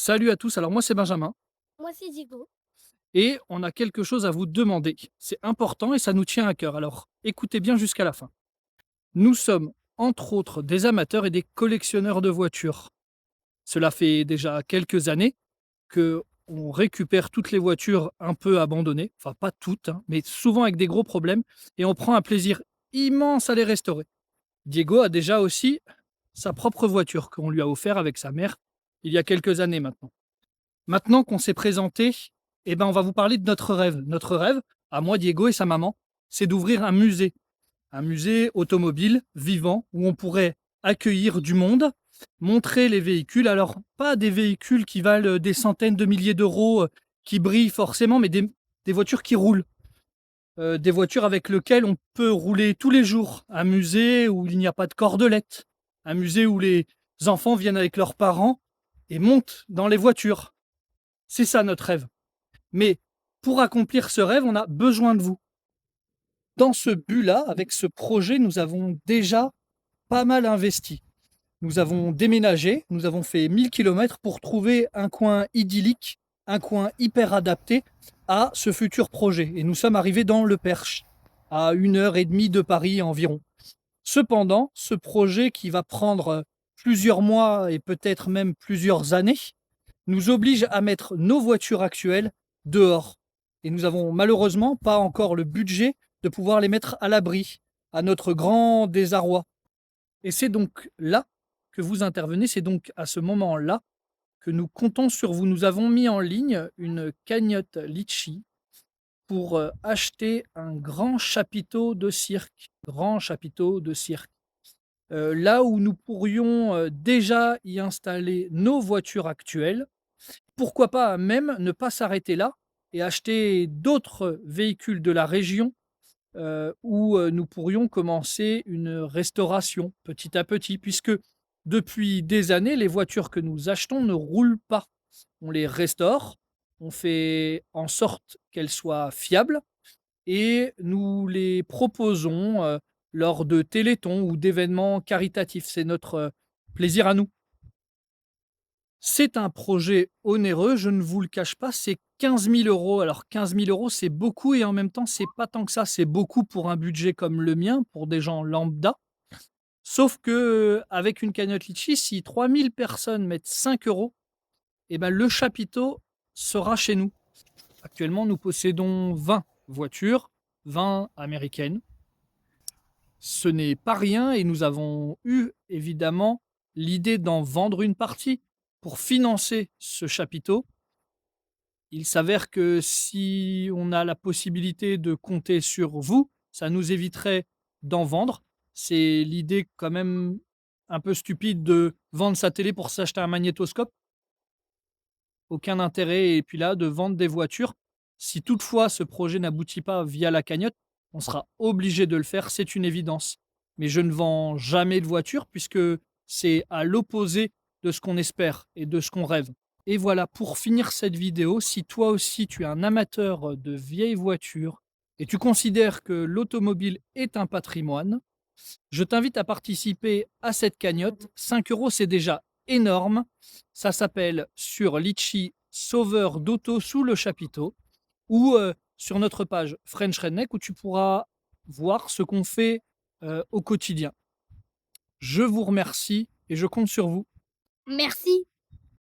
Salut à tous, alors moi c'est Benjamin Moi, c'est Diego. et on a quelque chose à vous demander. C'est important et ça nous tient à cœur, alors écoutez bien jusqu'à la fin. Nous sommes entre autres des amateurs et des collectionneurs de voitures. Cela fait déjà quelques années que on récupère toutes les voitures un peu abandonnées, enfin pas toutes, hein, mais souvent avec des gros problèmes, et on prend un plaisir immense à les restaurer. Diego a déjà aussi sa propre voiture qu'on lui a offert avec sa mère il y a quelques années maintenant. Maintenant qu'on s'est présenté, eh ben, on va vous parler de notre rêve. Notre rêve, à moi, Diego et sa maman, c'est d'ouvrir un musée automobile vivant où on pourrait accueillir du monde, montrer les véhicules. Alors, pas des véhicules qui valent des centaines de milliers d'euros, qui brillent forcément, mais des voitures qui roulent. Des voitures avec lesquelles on peut rouler tous les jours. Un musée où il n'y a pas de cordelette. Un musée où les enfants viennent avec leurs parents et montent dans les voitures. C'est ça notre rêve. Mais pour accomplir ce rêve, on a besoin de vous. Dans ce but-là, avec ce projet, nous avons déjà pas mal investi. Nous avons déménagé, nous avons fait 1000 kilomètres pour trouver un coin idyllique, un coin hyper adapté à ce futur projet. Et nous sommes arrivés dans le Perche, à 1 heure et demie de Paris environ. Cependant, ce projet qui va prendre plusieurs mois et peut-être même plusieurs années, nous oblige à mettre nos voitures actuelles dehors. Et nous avons malheureusement pas encore le budget de pouvoir les mettre à l'abri, à notre grand désarroi. Et c'est donc là que vous intervenez, c'est donc à ce moment-là que nous comptons sur vous. Nous avons mis en ligne une cagnotte Litchi pour acheter un grand chapiteau de cirque. Grand chapiteau de cirque. Là où nous pourrions déjà y installer nos voitures actuelles. Pourquoi pas même ne pas s'arrêter là et acheter d'autres véhicules de la région, où, nous pourrions commencer une restauration petit à petit, puisque depuis des années, les voitures que nous achetons ne roulent pas. On les restaure, on fait en sorte qu'elles soient fiables et nous les proposons, lors de téléthons ou d'événements caritatifs. C'est notre, plaisir à nous. C'est un projet onéreux, je ne vous le cache pas, c'est 15 000 euros. Alors 15 000 euros, c'est beaucoup et en même temps, c'est pas tant que ça. C'est beaucoup pour un budget comme le mien, pour des gens lambda. Sauf que, avec une cagnotte Litchi, si 3000 personnes mettent 5 euros, eh ben, le chapiteau sera chez nous. Actuellement, nous possédons 20 voitures, 20 américaines. Ce n'est pas rien et nous avons eu évidemment l'idée d'en vendre une partie pour financer ce chapiteau. Il s'avère que si on a la possibilité de compter sur vous, ça nous éviterait d'en vendre. C'est l'idée quand même un peu stupide de vendre sa télé pour s'acheter un magnétoscope. Aucun intérêt et puis là, de vendre des voitures. Si toutefois ce projet n'aboutit pas via la cagnotte, on sera obligé de le faire, c'est une évidence. Mais je ne vends jamais de voiture puisque c'est à l'opposé de ce qu'on espère et de ce qu'on rêve. Et voilà, pour finir cette vidéo, si toi aussi tu es un amateur de vieilles voitures et tu considères que l'automobile est un patrimoine, je t'invite à participer à cette cagnotte. 5 euros, c'est déjà énorme. Ça s'appelle sur Litchi Sauveur d'auto sous le chapiteau ou sur notre page French Redneck où tu pourras voir ce qu'on fait au quotidien. Je vous remercie et je compte sur vous. Merci.